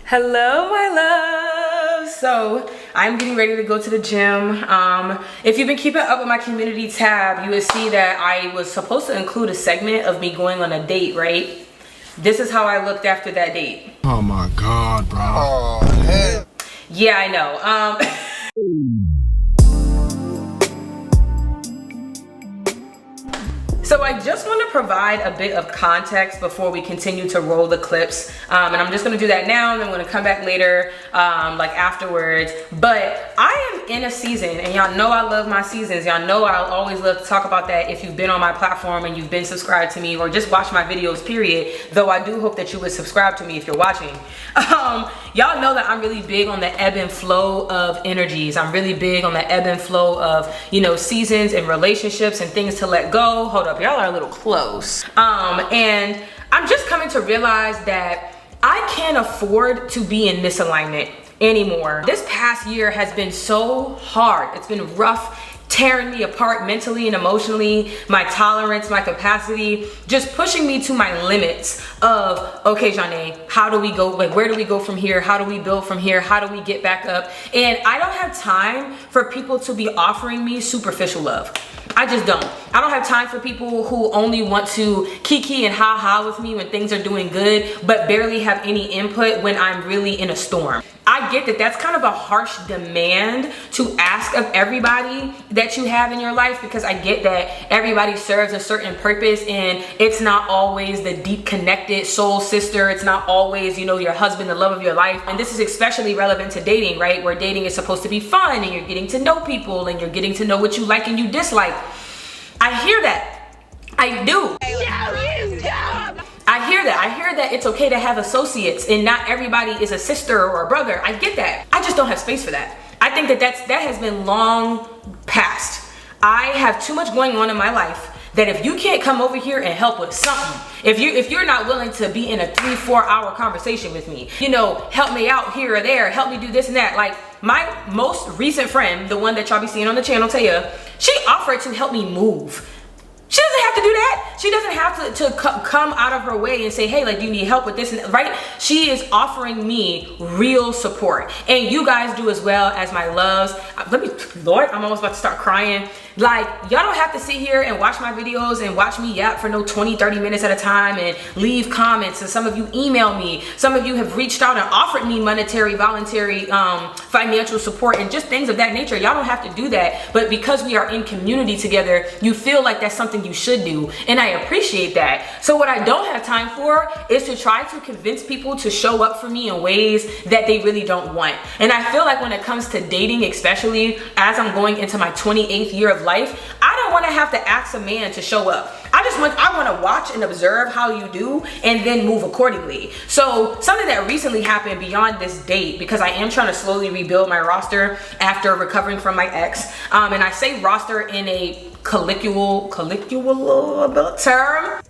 Hello, my love. So I'm getting ready to go to the gym. If you've been keeping up with my community tab, you would see that I was supposed to include a segment of me going on a date, right? This is how I looked after that date. Oh my God, bro. Oh, hell. Yeah, I know. So I just want to provide a bit of context before we continue to roll the clips. And I'm just going to do that now, and then I'm going to come back later, like afterwards. But I am in a season, and y'all know I love my seasons. Y'all know I'll always love to talk about that if you've been on my platform and you've been subscribed to me or just watch my videos, period. Though I do hope that you would subscribe to me if you're watching. Y'all know that I'm really big on the ebb and flow of energies. I'm really big on the ebb and flow of, you know, seasons and relationships and things to let go. Hold up, y'all are a little close. And I'm just coming to realize that I can't afford to be in misalignment anymore. This past year has been so hard. It's been rough, tearing me apart mentally and emotionally, my tolerance, my capacity, just pushing me to my limits of, okay, Janae, how do we go? Like, where do we go from here? How do we build from here? How do we get back up? And I don't have time for people to be offering me superficial love. I just don't. I don't have time for people who only want to kiki and ha-ha with me when things are doing good, but barely have any input when I'm really in a storm. I get that that's kind of a harsh demand to ask of everybody that you have in your life, because I get that everybody serves a certain purpose and it's not always the deep connected soul sister. It's not always, you know, your husband, the love of your life. And this is especially relevant to dating, right? Where dating is supposed to be fun and you're getting to know people and you're getting to know what you like and you dislike. I hear that. I do. I hear that. I hear that it's okay to have associates and not everybody is a sister or a brother. I get that. I just don't have space for that. I think that that has been long past. I have too much going on in my life that if you can't come over here and help with something, if you're not willing to be in a 3-4 hour conversation with me, you know, help me out here or there, help me do this and that. Like my most recent friend, the one that y'all be seeing on the channel, Taya, she offered to help me move. She doesn't have to do that. She doesn't have to come out of her way and say, hey, like, do you need help with this? And right? She is offering me real support. And you guys do as well, as my loves. Lord, I'm almost about to start crying. Like, y'all don't have to sit here and watch my videos and watch me yap for no 20-30 minutes at a time and leave comments. And some of you email me. Some of you have reached out and offered me monetary, voluntary, financial support and just things of that nature. Y'all don't have to do that. But because we are in community together, you feel like that's something you should do. And I appreciate that. So what I don't have time for is to try to convince people to show up for me in ways that they really don't want. And I feel like when it comes to dating, especially as I'm going into my 28th year of life, I don't want to have to ask a man to show up. I want to watch and observe how you do and then move accordingly. So something that recently happened beyond this date, because I am trying to slowly rebuild my roster after recovering from my ex. And I say roster in a colloquial term.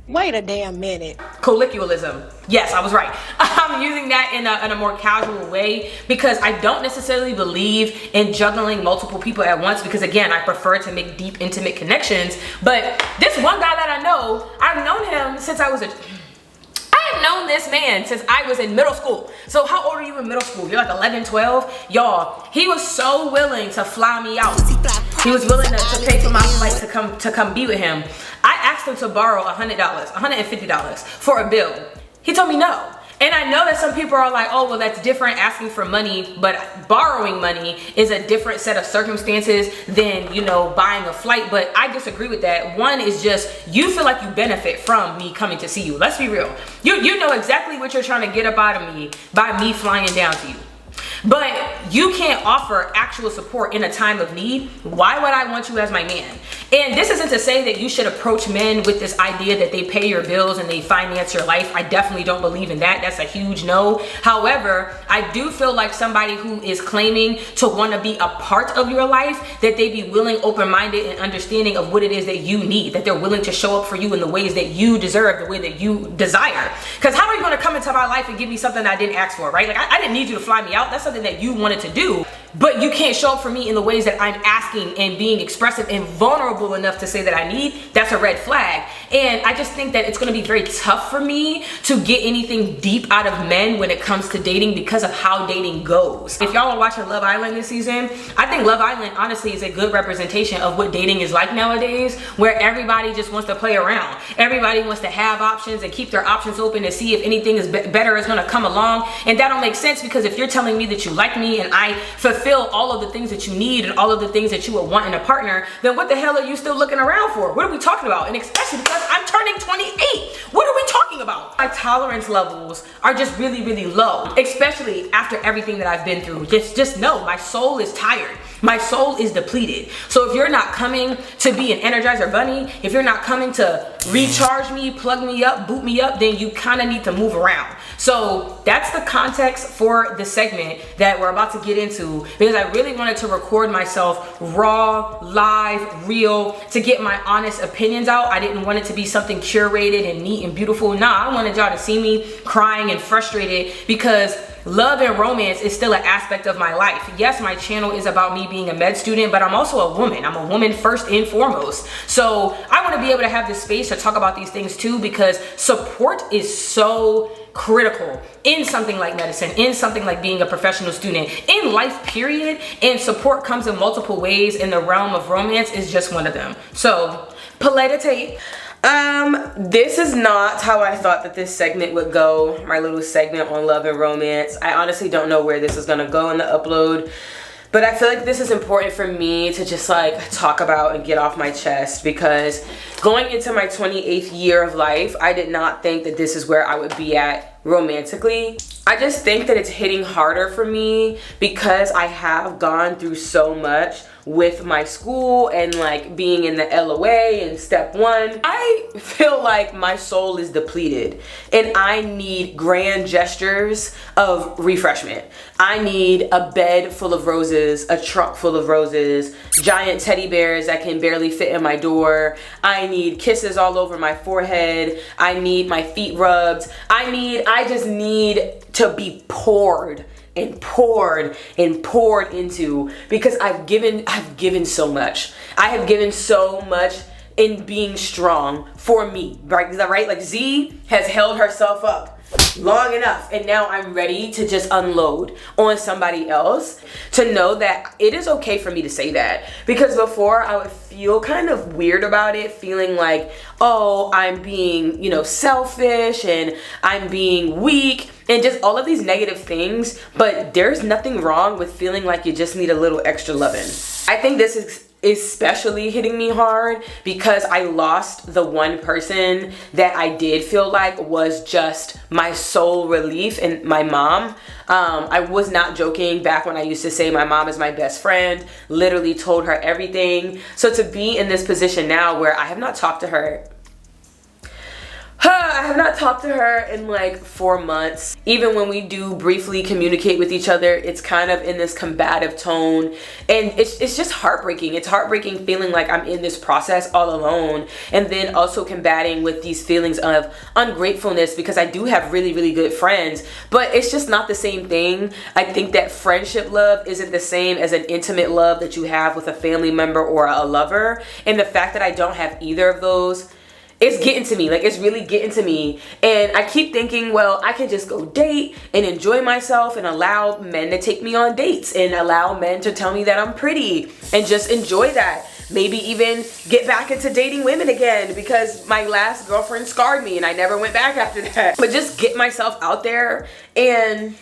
Wait a damn minute. Colloquialism. Yes, I was right. I'm using that in a more casual way because I don't necessarily believe in juggling multiple people at once, because again, I prefer to make deep, intimate connections. But this one guy that I know, I've known him since I have known this man since I was in middle school. So how old are you in middle school? You're like 11, 12? Y'all, he was so willing to fly me out. He was willing to pay for my flight to come be with him. I asked him to borrow $100, $150 for a bill. He told me no. And I know that some people are like, oh, well, that's different, asking for money, but borrowing money is a different set of circumstances than, you know, buying a flight. But I disagree with that. One is just, you feel like you benefit from me coming to see you. Let's be real. You know exactly what you're trying to get up out of me by me flying down to you. But you can't offer actual support in a time of need. Why would I want you as my man? And this isn't to say that you should approach men with this idea that they pay your bills and they finance your life. I definitely don't believe in that. That's a huge no. However, I do feel like somebody who is claiming to want to be a part of your life, that they be willing, open-minded, and understanding of what it is that you need, that they're willing to show up for you in the ways that you deserve, the way that you desire. Because how are you going to come into my life and give me something I didn't ask for, right? Like, I didn't need you to fly me out. That's something that you wanted to do. but you can't show up for me in the ways that I'm asking and being expressive and vulnerable enough to say that I need, that's a red flag. And I just think that it's gonna be very tough for me to get anything deep out of men when it comes to dating because of how dating goes. If y'all are watching Love Island this season, I think Love Island honestly is a good representation of what dating is like nowadays, where everybody just wants to play around. Everybody wants to have options and keep their options open to see if anything is better is gonna come along. And that don't make sense, because if you're telling me that you like me and I fulfill all of the things that you need and all of the things that you would want in a partner, then what the hell are you still looking around for? What are we talking about? And especially because I'm turning 28. What are we talking about? My tolerance levels are just really, really low, especially after everything that I've been through. Just know my soul is tired. My soul is depleted. So if you're not coming to be an Energizer Bunny, if you're not coming to recharge me, plug me up, boot me up, then you kind of need to move around. So that's the context for the segment that we're about to get into, because I really wanted to record myself raw, live, real, to get my honest opinions out. I didn't want it to be something curated and neat and beautiful. Nah, I wanted y'all to see me crying and frustrated, because love and romance is still an aspect of my life. Yes, my channel is about me being a med student, but I'm also a woman. I'm a woman first and foremost. So I want to be able to have this space to talk about these things too, because support is so critical in something like medicine, in something like being a professional student, in life period. And support comes in multiple ways, in the realm of romance is just one of them. So play the tape. This is not how I thought that this segment would go, my little segment on love and romance. I honestly don't know where this is gonna go in the upload, but I feel like this is important for me to just like talk about and get off my chest, because going into my 28th year of life, I did not think that this is where I would be at romantically. I just think that it's hitting harder for me because I have gone through so much with my school and like being in the LOA and step one. I feel like my soul is depleted and I need grand gestures of refreshment. I need a bed full of roses, a trunk full of roses, giant teddy bears that can barely fit in my door. I need kisses all over my forehead. I need my feet rubbed. I just need to be poured and poured and poured into, because I've given so much. I have given so much in being strong for me, right? Like Z has held herself up long enough, and now I'm ready to just unload on somebody else, to know that it is okay for me to say that. Because before I would feel kind of weird about it, feeling like, oh, I'm being, you know, selfish and I'm being weak and just all of these negative things. But there's nothing wrong with feeling like you just need a little extra loving. I think this is especially hitting me hard because I lost the one person that I did feel like was just my sole relief, and my mom. I was not joking back when I used to say my mom is my best friend, literally told her everything. So to be in this position now where I have not talked to her in like 4 months. Even when we do briefly communicate with each other, it's kind of in this combative tone, and it's just heartbreaking. It's heartbreaking feeling like I'm in this process all alone, and then also combating with these feelings of ungratefulness, because I do have really, really good friends, but it's just not the same thing. I think that friendship love isn't the same as an intimate love that you have with a family member or a lover, and the fact that I don't have either of those, it's getting to me. Like, it's really getting to me. And I keep thinking, well, I can just go date and enjoy myself and allow men to take me on dates and allow men to tell me that I'm pretty and just enjoy that. Maybe even get back into dating women again, because my last girlfriend scarred me and I never went back after that. But just get myself out there, and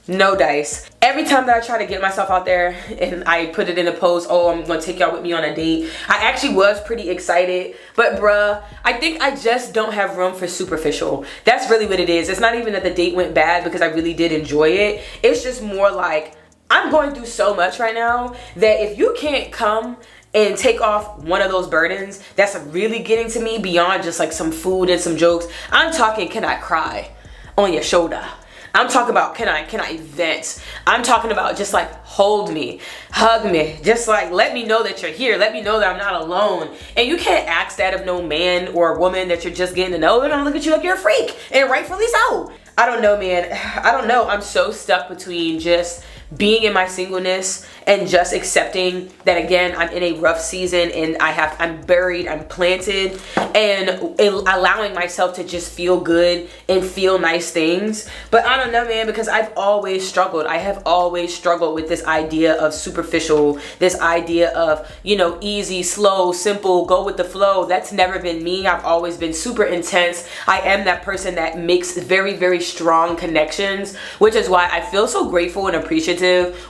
no dice. Every time that I try to get myself out there and I put it in a post, oh, I'm gonna take y'all with me on a date, I actually was pretty excited, but bruh, I think I just don't have room for superficial. That's really what it is. It's not even that the date went bad, because I really did enjoy it. It's just more like, I'm going through so much right now that if you can't come and take off one of those burdens that's really getting to me beyond just like some food and some jokes, I'm talking, can I cry on your shoulder? I'm talking about, can I vent? I'm talking about just like hold me, hug me, just like let me know that you're here. Let me know that I'm not alone. And you can't ask that of no man or woman that you're just getting to know. They're gonna look at you like you're a freak, and rightfully so. I don't know, man. I don't know. I'm so stuck between just being in my singleness and just accepting that, again, I'm in a rough season and I'm buried, I'm planted, and allowing myself to just feel good and feel nice things. But I don't know, man, because I've always struggled. I have always struggled with this idea of superficial, this idea of, you know, easy, slow, simple, go with the flow. That's never been me. I've always been super intense. I am that person that makes very, very strong connections, which is why I feel so grateful and appreciative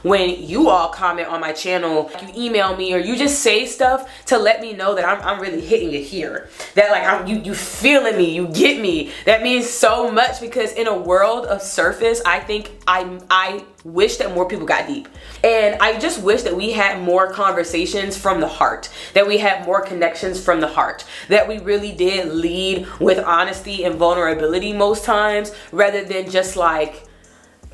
when you all comment on my channel, you email me, or you just say stuff to let me know that I'm really hitting it here, that like you feeling me, you get me. That means so much, because in a world of surface, I think I wish that more people got deep, and I just wish that we had more conversations from the heart, that we had more connections from the heart, that we really did lead with honesty and vulnerability most times, rather than just like,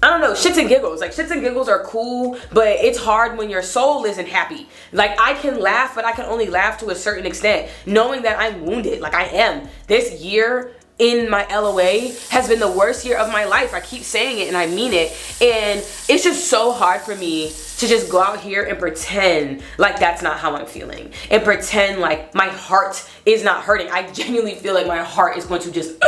I don't know, shits and giggles. Like, shits and giggles are cool, but it's hard when your soul isn't happy. Like, I can laugh, but I can only laugh to a certain extent, knowing that I'm wounded, like I am. This year in my LOA has been the worst year of my life. I keep saying it and I mean it. And it's just so hard for me to just go out here and pretend like that's not how I'm feeling, and pretend like my heart is not hurting. I genuinely feel like my heart is going to just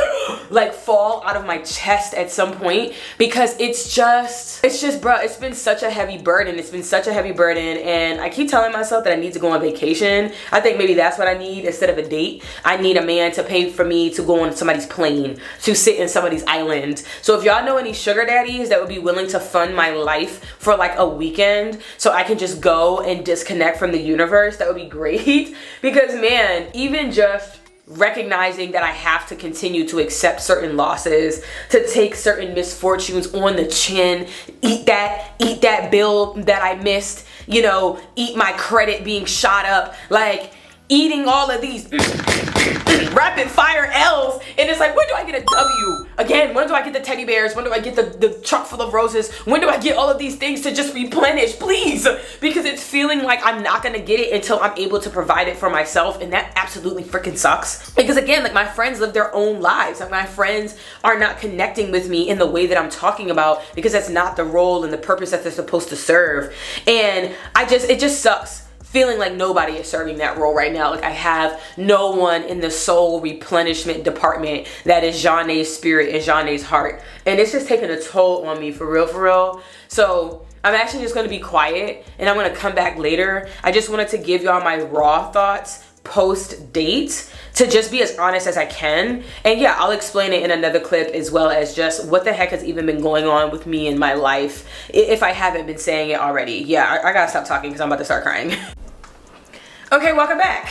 like fall out of my chest at some point, because it's just bro, it's been such a heavy burden. It's been such a heavy burden, and I keep telling myself that I need to go on vacation. I think maybe that's what I need instead of a date. I need a man to pay for me to go on somebody's plane, to sit in somebody's island. So if y'all know any sugar daddies that would be willing to fund my life for like a weekend so I can just go and disconnect from the universe, that would be great. Because man, even just recognizing that I have to continue to accept certain losses, to take certain misfortunes on the chin, eat that bill that I missed, you know, eat my credit being shot up, like eating all of these rapid fire L's, and it's like, when do I get a W? Again, when do I get the teddy bears? When do I get the truck full of roses? When do I get all of these things to just replenish, please? Because it's feeling like I'm not gonna get it until I'm able to provide it for myself, and that absolutely freaking sucks. Because again, like, my friends live their own lives. Like, my friends are not connecting with me in the way that I'm talking about, because that's not the role and the purpose that they're supposed to serve. And it just sucks feeling like nobody is serving that role right now. Like, I have no one in the soul replenishment department that is Janae's spirit and Janae's heart. And it's just taking a toll on me, for real, for real. So I'm actually just gonna be quiet, and I'm gonna come back later. I just wanted to give y'all my raw thoughts post date, to just be as honest as I can. And yeah, I'll explain it in another clip, as well as just what the heck has even been going on with me in my life, if I haven't been saying it already. Yeah, I gotta stop talking because I'm about to start crying. Okay, welcome back.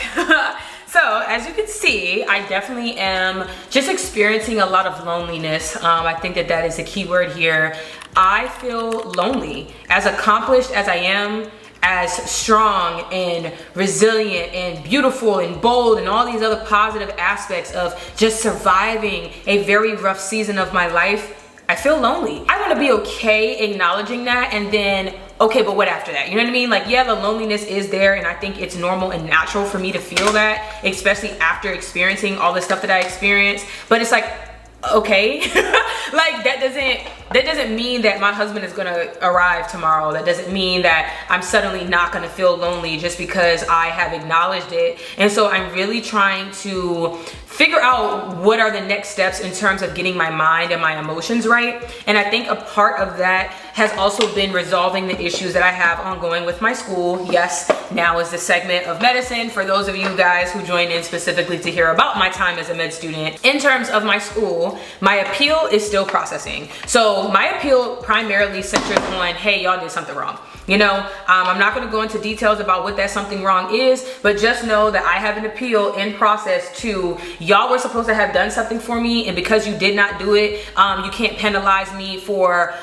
So as you can see, I definitely am just experiencing a lot of loneliness. I think that is a key word here. I feel lonely. As accomplished as I am, as strong and resilient and beautiful and bold and all these other positive aspects of just surviving a very rough season of my life, I feel lonely. I want to be okay acknowledging that, and then, okay, but what after that? You know what I mean? Like, yeah, the loneliness is there, and I think it's normal and natural for me to feel that, especially after experiencing all the stuff that I experienced. But it's like, okay, like that doesn't mean that my husband is gonna arrive tomorrow. That doesn't mean that I'm suddenly not gonna feel lonely just because I have acknowledged it. And so I'm really trying to figure out what are the next steps in terms of getting my mind and my emotions right. And I think a part of that has also been resolving the issues that I have ongoing with my school. Yes, now is the segment of medicine for those of you guys who joined in specifically to hear about my time as a med student. In terms of my school, my appeal is still processing. So my appeal primarily centers on, hey, y'all did something wrong. You know, I'm not gonna go into details about what that something wrong is, but just know that I have an appeal in process to, y'all were supposed to have done something for me, and because you did not do it, you can't penalize me for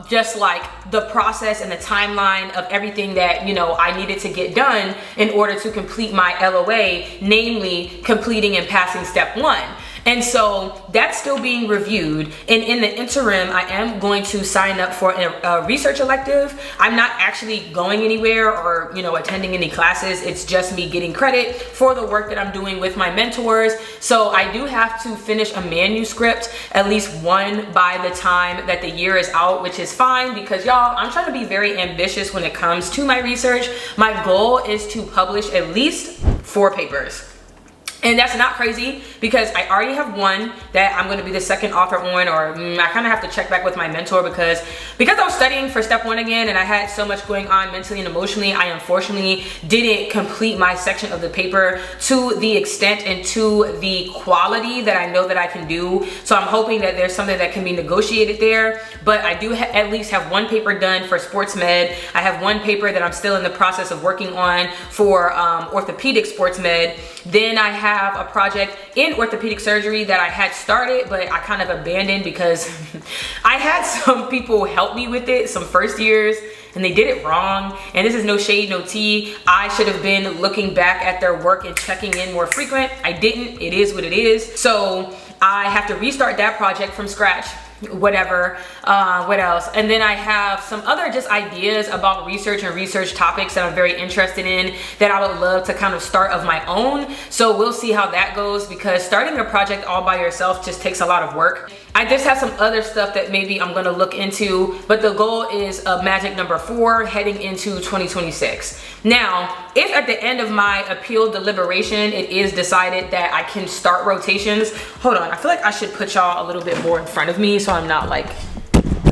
just like the process and the timeline of everything that, you know, I needed to get done in order to complete my LOA, namely completing and passing step 1. And so that's still being reviewed. And in the interim, I am going to sign up for a research elective. I'm not actually going anywhere or, you know, attending any classes. It's just me getting credit for the work that I'm doing with my mentors. So I do have to finish a manuscript, at least one, by the time that the year is out, which is fine because y'all, I'm trying to be very ambitious when it comes to my research. My goal is to publish at least 4 papers. And that's not crazy because I already have one that I'm going to be the second author on, or I kind of have to check back with my mentor because I was studying for step 1 again and I had so much going on mentally and emotionally. I unfortunately didn't complete my section of the paper to the extent and to the quality that I know that I can do. So I'm hoping that there's something that can be negotiated there. But I do at least have 1 paper done for sports med. I have 1 paper that I'm still in the process of working on for orthopedic sports med. Then I have a project in orthopedic surgery that I had started, but I kind of abandoned because I had some people help me with it, some first years, and they did it wrong. And this is no shade, no tea. I should have been looking back at their work and checking in more frequent. I didn't. It is what it is. So I have to restart that project from scratch. Whatever. What else? And then I have some other just ideas about research and research topics that I'm very interested in that I would love to kind of start of my own. So we'll see how that goes because starting a project all by yourself just takes a lot of work. I just have some other stuff that maybe I'm going to look into, but the goal is a magic number 4 heading into 2026. Now, if at the end of my appeal deliberation, it is decided that I can start rotations, hold on, I feel like I should put y'all a little bit more in front of me so I'm not like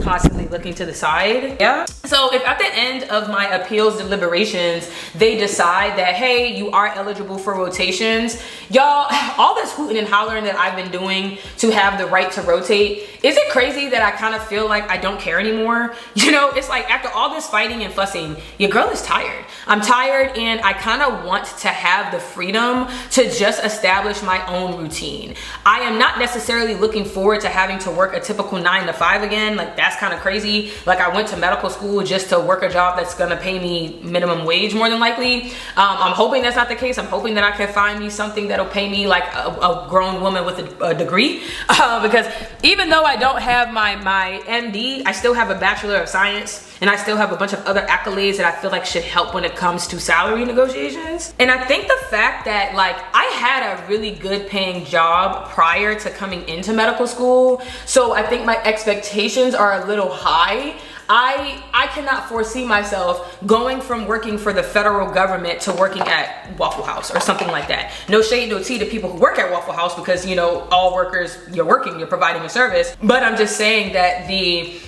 constantly looking to the side. Yeah. So if at the end of my appeals deliberations, they decide that, hey, you are eligible for rotations, y'all, all this hooting and hollering that I've been doing to have the right to rotate, is it crazy that I kind of feel like I don't care anymore? You know, it's like after all this fighting and fussing, your girl is tired. I'm tired and I kind of want to have the freedom to just establish my own routine. I am not necessarily looking forward to having to work a typical 9 to 5 again. Like that's kind of crazy. Like I went to medical school just to work a job that's gonna pay me minimum wage more than likely. I'm hoping that's not the case. I'm hoping that I can find me something that'll pay me like a grown woman with a degree because even though I don't have my MD, I still have a Bachelor of Science and I still have a bunch of other accolades that I feel like should help when it comes to salary negotiations. And I think the fact that like I had a really good paying job prior to coming into medical school, so I think my expectations are a little high. I cannot foresee myself going from working for the federal government to working at Waffle House or something like that. No shade, no tea to people who work at Waffle House because, you know, all workers, you're working, you're providing a service. But I'm just saying that the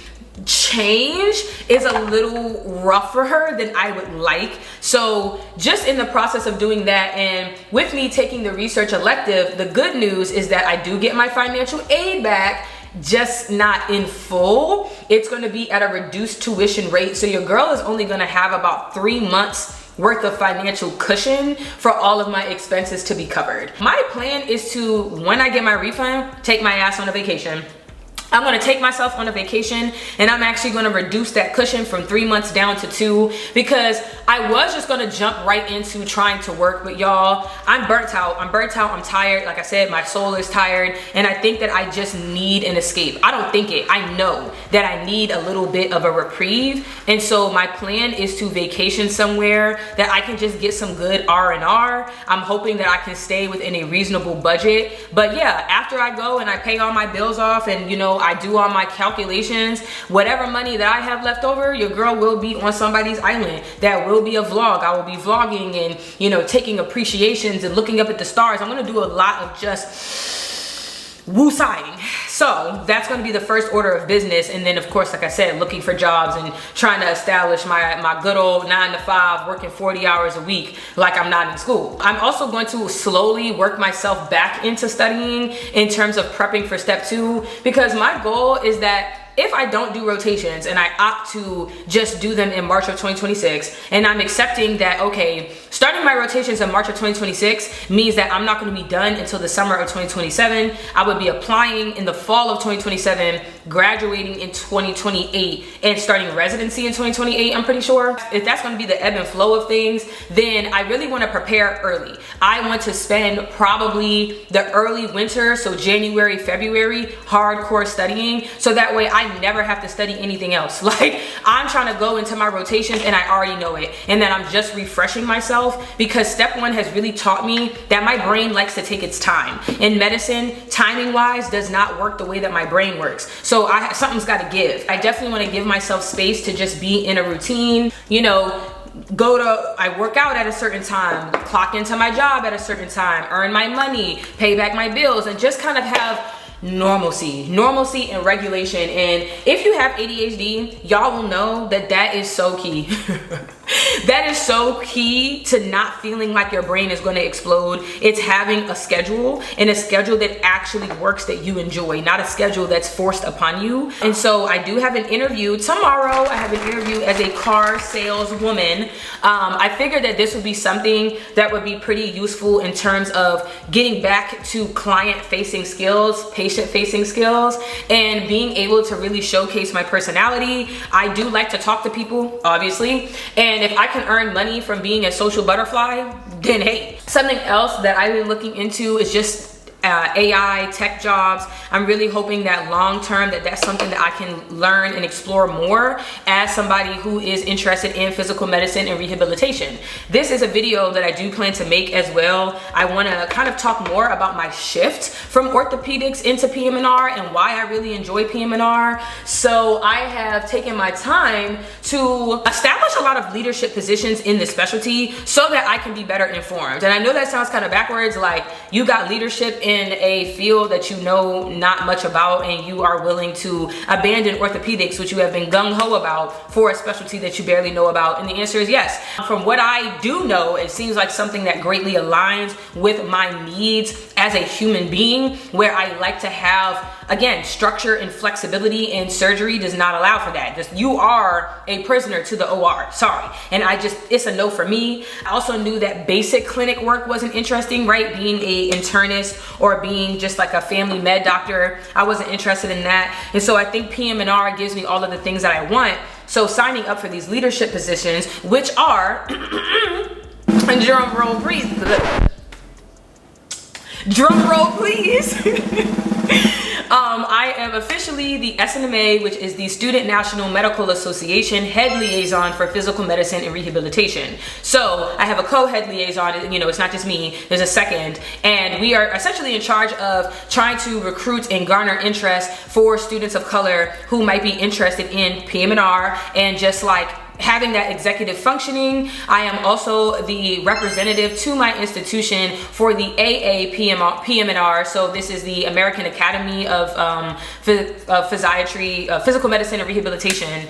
change is a little rougher than I would like. So just in the process of doing that and with me taking the research elective, the good news is that I do get my financial aid back, just not in full. It's going to be at a reduced tuition rate. So your girl is only going to have about 3 months worth of financial cushion for all of my expenses to be covered. My plan is to, when I get my refund, take my ass on a vacation. I'm gonna take myself on a vacation and I'm actually gonna reduce that cushion from 3 months down to 2 because I was just gonna jump right into trying to work, but y'all, I'm burnt out, I'm tired. Like I said, my soul is tired and I think that I just need an escape. I don't think it, I know that I need a little bit of a reprieve. And so my plan is to vacation somewhere that I can just get some good R&R. I'm hoping that I can stay within a reasonable budget. But yeah, after I go and I pay all my bills off and, you know, I do all my calculations, whatever money that I have left over, your girl will be on somebody's island. That will be a vlog. I will be vlogging and, you know, taking appreciations and looking up at the stars. I'm gonna do a lot of just woo-sighing. So that's going to be the first order of business. And then of course, like I said, looking for jobs and trying to establish my good old 9 to 5, working 40 hours a week like I'm not in school. I'm also going to slowly work myself back into studying in terms of prepping for step 2, because my goal is that if I don't do rotations and I opt to just do them in March of 2026, and I'm accepting that, okay, Starting my rotations in March of 2026 means that I'm not going to be done until the summer of 2027. I would be applying in the fall of 2027, graduating in 2028, and starting residency in 2028, I'm pretty sure. If that's going to be the ebb and flow of things, then I really want to prepare early. I want to spend probably the early winter, so January, February, hardcore studying, so that way I never have to study anything else. Like, I'm trying to go into my rotations and I already know it, and then I'm just refreshing myself, because step one has really taught me that my brain likes to take its time. In medicine, timing wise does not work the way that my brain works. So something's got to give. I definitely want to give myself space to just be in a routine, you know, I work out at a certain time, clock into my job at a certain time, earn my money, pay back my bills, and just kind of have normalcy and regulation. And if you have ADHD, y'all will know that that is so key. That is so key to not feeling like your brain is going to explode. It's having a schedule, and a schedule that actually works, that you enjoy, not a schedule that's forced upon you. And so I do have an interview tomorrow. I have an interview as a car saleswoman. I figured that this would be something that would be pretty useful in terms of getting back to client-facing skills, patient-facing skills, and being able to really showcase my personality. I do like to talk to people, obviously, and if I can earn money from being a social butterfly, then hey. Something else that I've been looking into is just AI tech jobs. I'm really hoping that long term that's something that I can learn and explore more as somebody who is interested in physical medicine and rehabilitation. This is a video that I do plan to make as well. I want to kind of talk more about my shift from orthopedics into PM&R and why I really enjoy PM&R. So I have taken my time to establish a lot of leadership positions in this specialty so that I can be better informed. And I know that sounds kind of backwards, like you got leadership in a field that you know not much about, and you are willing to abandon orthopedics, which you have been gung-ho about, for a specialty that you barely know about. And the answer is yes. From what I do know, it seems like something that greatly aligns with my needs as a human being, where I like to have, again, structure and flexibility, and surgery does not allow for that. Just, you are a prisoner to the OR, sorry. And it's a no for me. I also knew that basic clinic work wasn't interesting, right? Being a internist or being just like a family med doctor, I wasn't interested in that. And so I think PM&R gives me all of the things that I want. So signing up for these leadership positions, which are, drum roll please, drum roll please. I am officially the SNMA, which is the Student National Medical Association head liaison for physical medicine and rehabilitation. So I have a co-head liaison, you know, it's not just me, there's a second, and we are essentially in charge of trying to recruit and garner interest for students of color who might be interested in PM&R and just like having that executive functioning. I am also the representative to my institution for the AAPM&R. So this is the American Academy of Physiatry, Physical Medicine and Rehabilitation,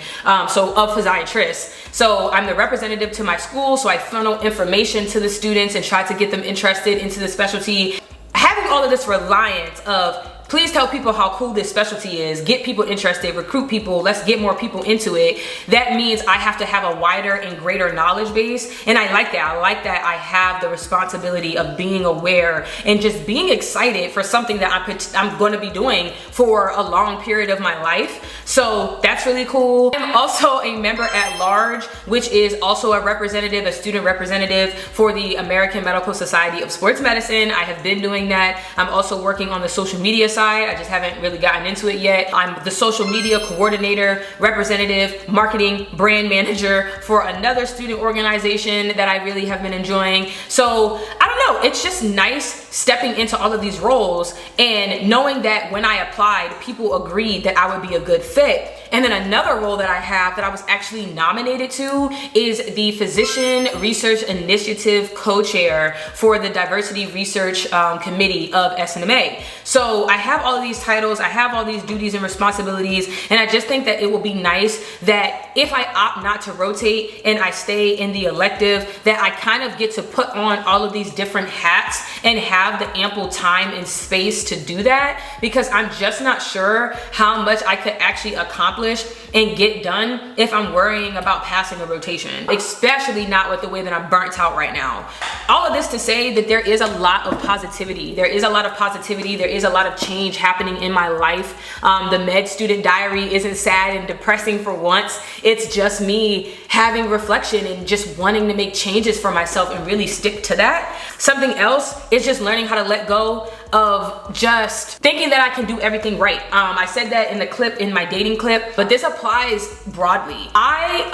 so of physiatrists. So I'm the representative to my school, so I funnel information to the students and try to get them interested into the specialty. Having all of this reliance of, please tell people how cool this specialty is, get people interested, recruit people, let's get more people into it. That means I have to have a wider and greater knowledge base, and I like that. I like that I have the responsibility of being aware and just being excited for something that I'm going to be doing for a long period of my life. So that's really cool. I'm also a member at large, which is also a representative, a student representative for the American Medical Society of Sports Medicine. I have been doing that. I'm also working on the social media side. I just haven't really gotten into it yet. I'm the social media coordinator, representative, marketing, brand manager for another student organization that I really have been enjoying. So I don't know, it's just nice stepping into all of these roles and knowing that when I applied, people agreed that I would be a good fit. And then another role that I have that I was actually nominated to is the Physician Research Initiative co-chair for the Diversity Research Committee of SNMA. So I have all of these titles, I have all these duties and responsibilities, and I just think that it will be nice that if I opt not to rotate and I stay in the elective, that I kind of get to put on all of these different different hats and have the ample time and space to do that, because I'm just not sure how much I could actually accomplish and get done if I'm worrying about passing a rotation, especially not with the way that I'm burnt out right now. All of this to say that there is a lot of positivity. There is a lot of positivity. There is a lot of change happening in my life. The med student diary isn't sad and depressing for once. It's just me having reflection and just wanting to make changes for myself and really stick to that. Something else is just learning how to let go of just thinking that I can do everything right. I said that in the clip, in my dating clip, but this applies broadly. I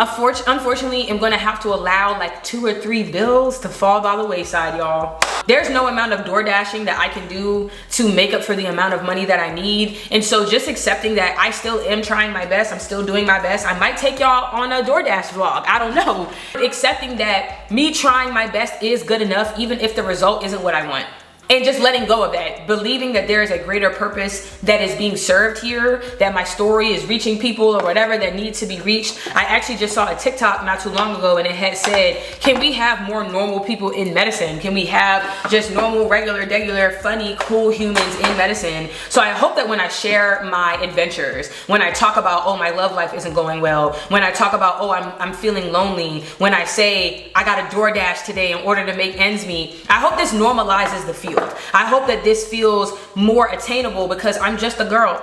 unfortunately am gonna have to allow like 2 or 3 bills to fall by the wayside, y'all. There's no amount of DoorDashing that I can do to make up for the amount of money that I need. And so just accepting that I still am trying my best, I'm still doing my best. I might take y'all on a DoorDash vlog, I don't know. Accepting that me trying my best is good enough, even if the result isn't what I want. And just letting go of that, believing that there is a greater purpose that is being served here, that my story is reaching people or whatever that needs to be reached. I actually just saw a TikTok not too long ago and it had said, can we have more normal people in medicine? Can we have just normal, regular, funny, cool humans in medicine? So I hope that when I share my adventures, when I talk about, oh, my love life isn't going well, when I talk about, oh, I'm feeling lonely, when I say I got a DoorDash today in order to make ends meet, I hope this normalizes the field. I hope that this feels more attainable because I'm just a girl.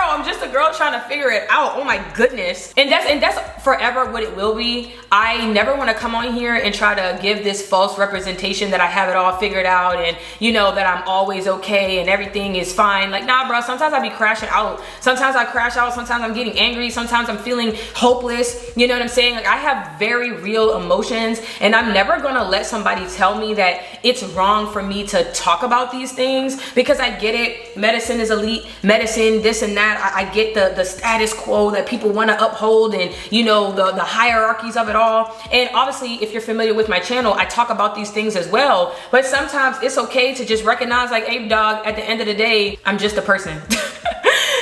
I'm just a girl trying to figure it out. Oh my goodness. And that's forever what it will be. I never want to come on here and try to give this false representation that I have it all figured out and you know that I'm always okay and everything is fine. Like, nah, bro, sometimes I be crashing out. Sometimes I crash out, sometimes I'm getting angry, sometimes I'm feeling hopeless. You know what I'm saying? Like, I have very real emotions and I'm never gonna let somebody tell me that it's wrong for me to talk about these things, because I get it. Medicine is elite, medicine, this and that. I get the status quo that people want to uphold and you know the hierarchies of it all. And obviously if you're familiar with my channel, I talk about these things as well, but sometimes it's okay to just recognize like, hey dog, at the end of the day, I'm just a person.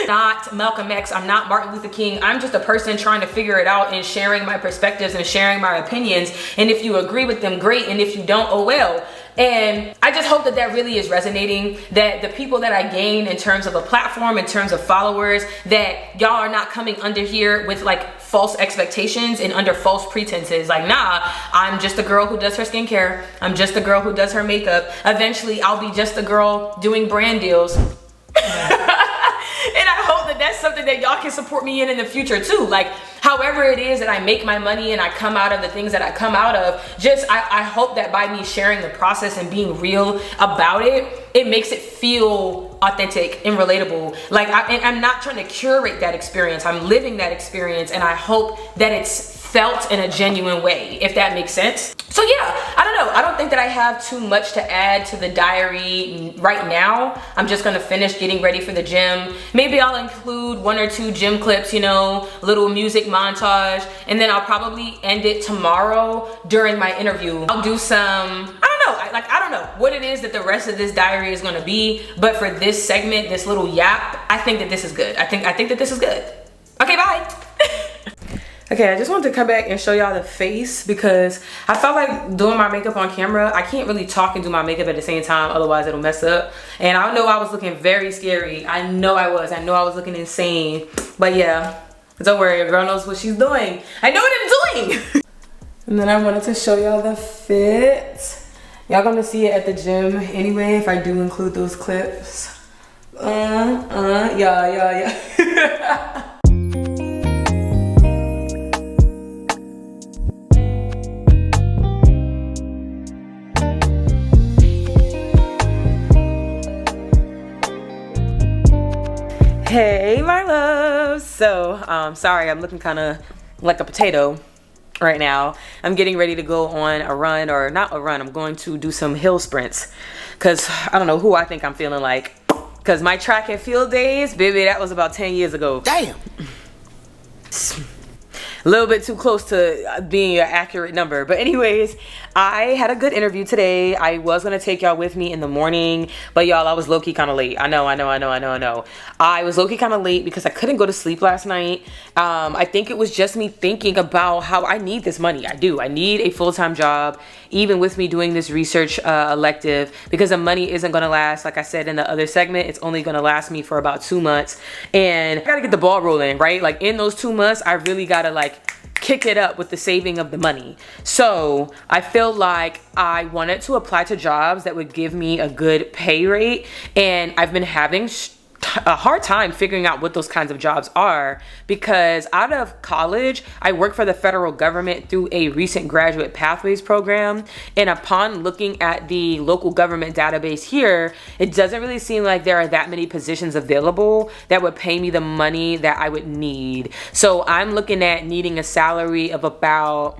Not Malcolm X, I'm not Martin Luther King, I'm just a person trying to figure it out and sharing my perspectives and sharing my opinions, and if you agree with them, great, and if you don't, oh well. And I just hope that that really is resonating, that the people that I gain in terms of a platform, in terms of followers, that y'all are not coming under here with like false expectations and under false pretenses. Like, nah, I'm just a girl who does her skincare. I'm just a girl who does her makeup. Eventually, I'll be just a girl doing brand deals. And I hope that that's something that y'all can support me in the future too. Like, however it is that I make my money and I come out of the things that I come out of, just I hope that by me sharing the process and being real about it, it makes it feel authentic and relatable. Like, I'm not trying to curate that experience, I'm living that experience, and I hope that it's felt in a genuine way, if that makes sense. So yeah, I don't know. I don't think that I have too much to add to the diary right now. I'm just gonna finish getting ready for the gym. Maybe I'll include 1 or 2 gym clips, you know, little music montage, and then I'll probably end it tomorrow during my interview. I'll do some, I don't know what it is that the rest of this diary is gonna be, but for this segment, this little yap, I think that this is good. I think that this is good. Okay, bye. Okay, I just wanted to come back and show y'all the face because I felt like doing my makeup on camera, I can't really talk and do my makeup at the same time, otherwise it'll mess up. And I know I was looking very scary. I know I was looking insane. But yeah, don't worry, your girl knows what she's doing. I know what I'm doing. And then I wanted to show y'all the fit. Y'all gonna see it at the gym anyway if I do include those clips. Yeah. Hey my loves. So sorry, I'm looking kind of like a potato right now. I'm getting ready to go on a run, or not a run, I'm going to do some hill sprints because I don't know who I think I'm feeling like, because my track and field days, baby, that was about 10 years ago. Damn. a little bit too close to being an accurate number. But anyways, I had a good interview today. I was gonna take y'all with me in the morning, but y'all, I was low-key kind of late. I know. I was low-key kind of late because I couldn't go to sleep last night. I think it was just me thinking about how I need this money. I do. I need a full-time job, even with me doing this research elective, because the money isn't gonna last. Like I said in the other segment, it's only gonna last me for about 2 months, and I gotta get the ball rolling, right? Like in those 2 months, I really gotta like kick it up with the saving of the money. So I feel like I wanted to apply to jobs that would give me a good pay rate, and I've been having a hard time figuring out what those kinds of jobs are, because out of college I work for the federal government through a recent graduate pathways program, and upon looking at the local government database here, it doesn't really seem like there are that many positions available that would pay me the money that I would need. So I'm looking at needing a salary of about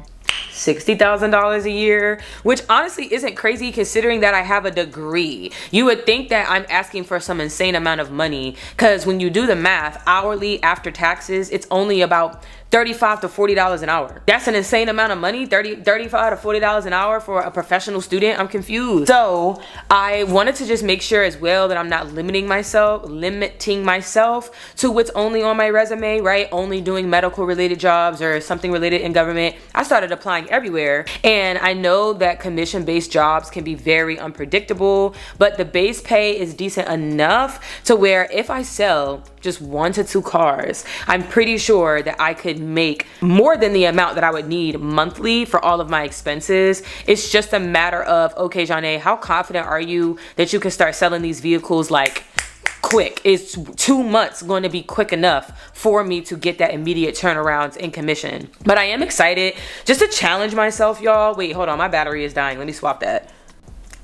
$60,000 a year, which honestly isn't crazy considering that I have a degree. You would think that I'm asking for some insane amount of money, because when you do the math, hourly after taxes, it's only about $35 to $40 an hour. That's an insane amount of money. $35 to $40 an hour for a professional student. I'm confused. So I wanted to just make sure as well that I'm not limiting myself to what's only on my resume, right? Only doing medical related jobs or something related in government. I started applying everywhere, and I know that commission-based jobs can be very unpredictable, but the base pay is decent enough to where if I sell just 1 to 2 cars, I'm pretty sure that I could make more than the amount that I would need monthly for all of my expenses. It's just a matter of, okay, Janae, how confident are you that you can start selling these vehicles like quick? Is 2 months going to be quick enough for me to get that immediate turnarounds in commission? But I am excited just to challenge myself, y'all. Wait, hold on, my battery is dying. Let me swap that.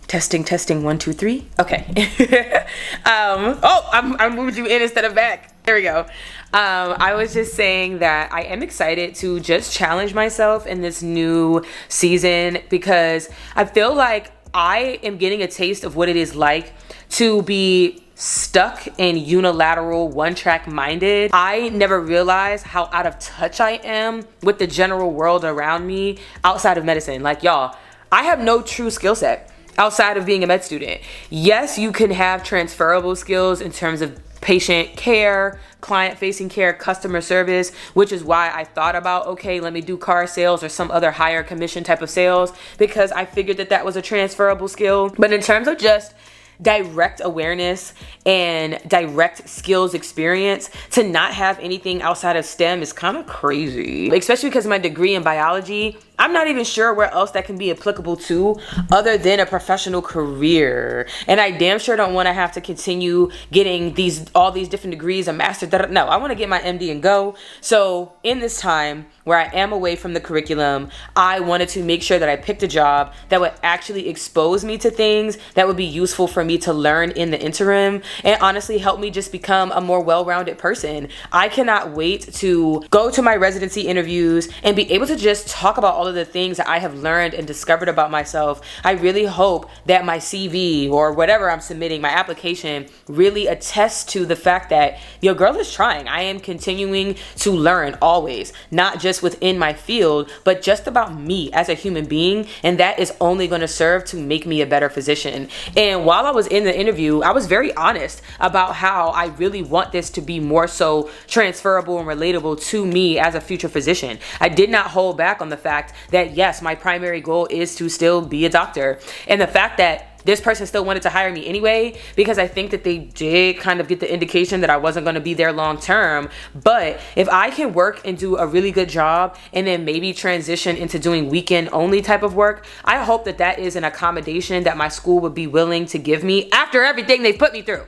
Testing 1 2 3. Okay. I moved you in instead of back. There we go. I was just saying that I am excited to just challenge myself in this new season, because I feel like I am getting a taste of what it is like to be stuck in unilateral, one-track minded. I never realized how out of touch I am with the general world around me outside of medicine. Like, y'all, I have no true skill set outside of being a med student. Yes, you can have transferable skills in terms of patient care, client-facing care, customer service, which is why I thought about, okay, let me do car sales or some other higher commission type of sales, because I figured that that was a transferable skill. But in terms of just direct awareness and direct skills experience, to not have anything outside of STEM is kind of crazy, especially because my degree in biology, I'm not even sure where else that can be applicable to other than a professional career. And I damn sure don't want to have to continue getting all these different degrees, a master's. No, I want to get my MD and go. So in this time where I am away from the curriculum, I wanted to make sure that I picked a job that would actually expose me to things that would be useful for me to learn in the interim, and honestly help me just become a more well-rounded person. I cannot wait to go to my residency interviews and be able to just talk about all of the things that I have learned and discovered about myself. I really hope that my CV or whatever I'm submitting, my application, really attests to the fact that your girl is trying. I am continuing to learn always, not just within my field, but just about me as a human being, and that is only going to serve to make me a better physician. And while I was in the interview, I was very honest about how I really want this to be more so transferable and relatable to me as a future physician. I did not hold back on the fact that yes, my primary goal is to still be a doctor, and the fact that this person still wanted to hire me anyway, because I think that they did kind of get the indication that I wasn't going to be there long term. But if I can work and do a really good job and then maybe transition into doing weekend only type of work, I hope that that is an accommodation that my school would be willing to give me after everything they've put me through.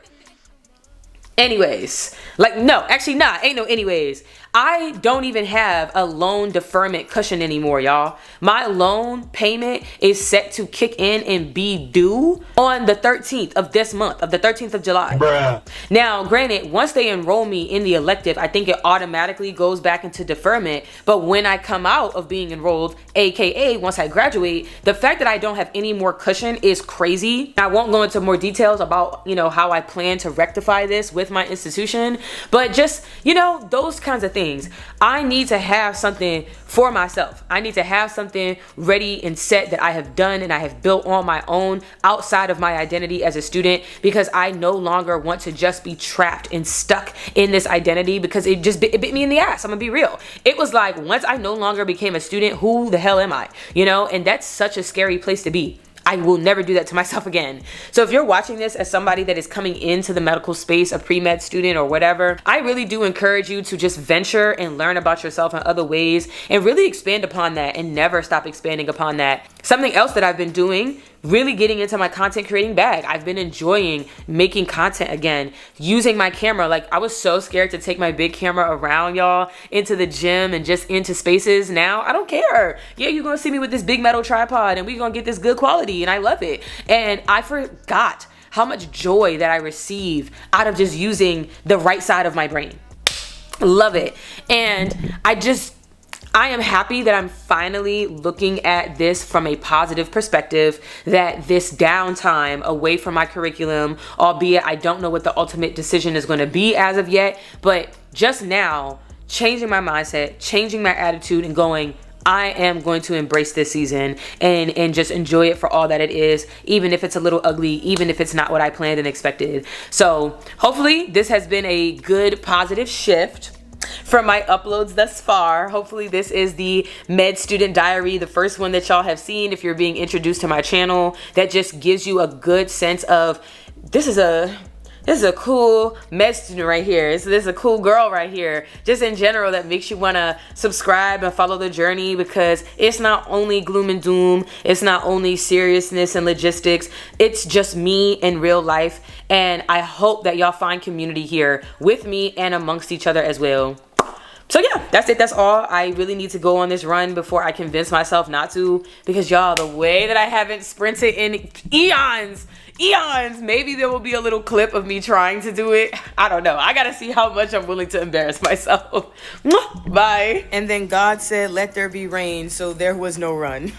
Anyways, like, no, actually not, ain't no anyways. I don't even have a loan deferment cushion anymore, y'all. My loan payment is set to kick in and be due on the 13th of this month, of the 13th of July. Bruh. Now, granted, once they enroll me in the elective, I think it automatically goes back into deferment. But when I come out of being enrolled, aka once I graduate, the fact that I don't have any more cushion is crazy. I won't go into more details about, how I plan to rectify this with my institution, but just, those kinds of things. things. I need to have something for myself. I need to have something ready and set that I have done and I have built on my own outside of my identity as a student, because I no longer want to just be trapped and stuck in this identity, because it bit me in the ass. I'm gonna be real. It was like, once I no longer became a student, who the hell am I? You know, and that's such a scary place to be. I will never do that to myself again. So if you're watching this as somebody that is coming into the medical space, a pre-med student or whatever, I really do encourage you to just venture and learn about yourself in other ways and really expand upon that and never stop expanding upon that. Something else that I've been doing, really getting into my content creating bag. I've been enjoying making content again, using my camera. Like, I was so scared to take my big camera around, y'all, into the gym and just into spaces. Now I don't care. Yeah, you're gonna see me with this big metal tripod and we're gonna get this good quality, and I love it. And I forgot how much joy that I receive out of just using the right side of my brain. Love it. And I am happy that I'm finally looking at this from a positive perspective, that this downtime away from my curriculum, albeit I don't know what the ultimate decision is going to be as of yet, but just now changing my mindset, changing my attitude and going, I am going to embrace this season and just enjoy it for all that it is, even if it's a little ugly, even if it's not what I planned and expected. So hopefully this has been a good positive shift from my uploads thus far. Hopefully this is the med student diary, the first one that y'all have seen if you're being introduced to my channel, that just gives you a good sense of this is a cool med student right here. This is a cool girl right here. Just in general, that makes you want to subscribe and follow the journey, because it's not only gloom and doom. It's not only seriousness and logistics. It's just me in real life. And I hope that y'all find community here with me and amongst each other as well. So yeah, that's it. That's all. I really need to go on this run before I convince myself not to, because y'all, the way that I haven't sprinted in eons, maybe there will be a little clip of me trying to do it. I don't know. I gotta see how much I'm willing to embarrass myself. Bye. And then God said, let there be rain, so there was no run.